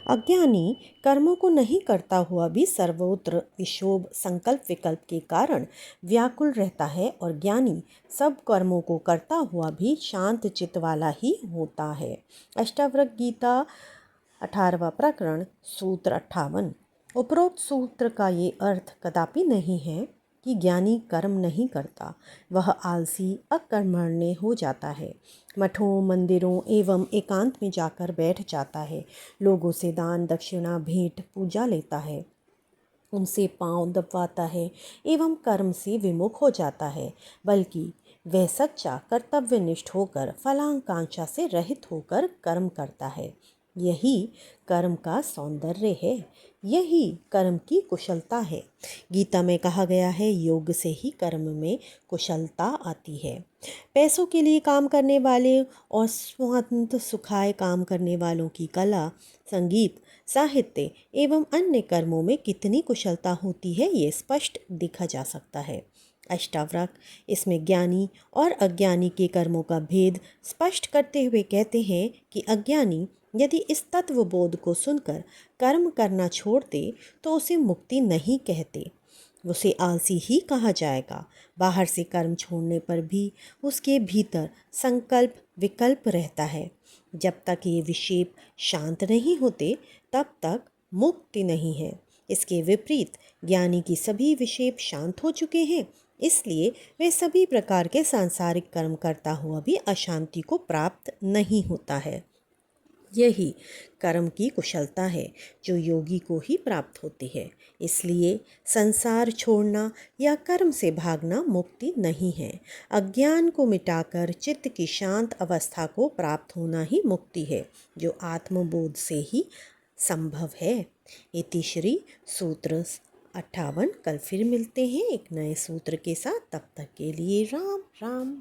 अज्ञानी कर्मों को नहीं करता हुआ भी सर्वत्र विक्षोभ संकल्प विकल्प के कारण व्याकुल रहता है, और ज्ञानी सब कर्मों को करता हुआ भी शांत चित्त वाला ही होता है। अष्टावक्र गीता 18वां प्रकरण सूत्र 58। उपरोक्त सूत्र का ये अर्थ कदापि नहीं है कि ज्ञानी कर्म नहीं करता, वह आलसी अकर्मण्य हो जाता है, मठों मंदिरों एवं एकांत में जाकर बैठ जाता है, लोगों से दान दक्षिणा भेंट पूजा लेता है, उनसे पांव दबवाता है एवं कर्म से विमुख हो जाता है, बल्कि वह सच्चा कर्तव्यनिष्ठ होकर फलाकांक्षा से रहित होकर कर्म करता है। यही कर्म का सौंदर्य है, यही कर्म की कुशलता है। गीता में कहा गया है, योग से ही कर्म में कुशलता आती है। पैसों के लिए काम करने वाले और स्वांत सुखाए काम करने वालों की कला, संगीत, साहित्य एवं अन्य कर्मों में कितनी कुशलता होती है, ये स्पष्ट देखा जा सकता है। अष्टावक्र इसमें ज्ञानी और अज्ञानी के कर्मों का भेद स्पष्ट करते हुए कहते हैं कि अज्ञानी यदि इस तत्वबोध को सुनकर कर्म करना छोड़ दे तो उसे मुक्ति नहीं कहते, उसे आलसी ही कहा जाएगा। बाहर से कर्म छोड़ने पर भी उसके भीतर संकल्प विकल्प रहता है। जब तक ये विक्षेप शांत नहीं होते तब तक मुक्ति नहीं है। इसके विपरीत ज्ञानी की सभी विक्षेप शांत हो चुके हैं, इसलिए वे सभी प्रकार के सांसारिक कर्म करता हुआ भी अशांति को प्राप्त नहीं होता है। यही कर्म की कुशलता है जो योगी को ही प्राप्त होती है। इसलिए संसार छोड़ना या कर्म से भागना मुक्ति नहीं है। अज्ञान को मिटाकर चित्त की शांत अवस्था को प्राप्त होना ही मुक्ति है, जो आत्मबोध से ही संभव है। इति श्री सूत्र 58। कल फिर मिलते हैं एक नए सूत्र के साथ। तब तक के लिए राम राम।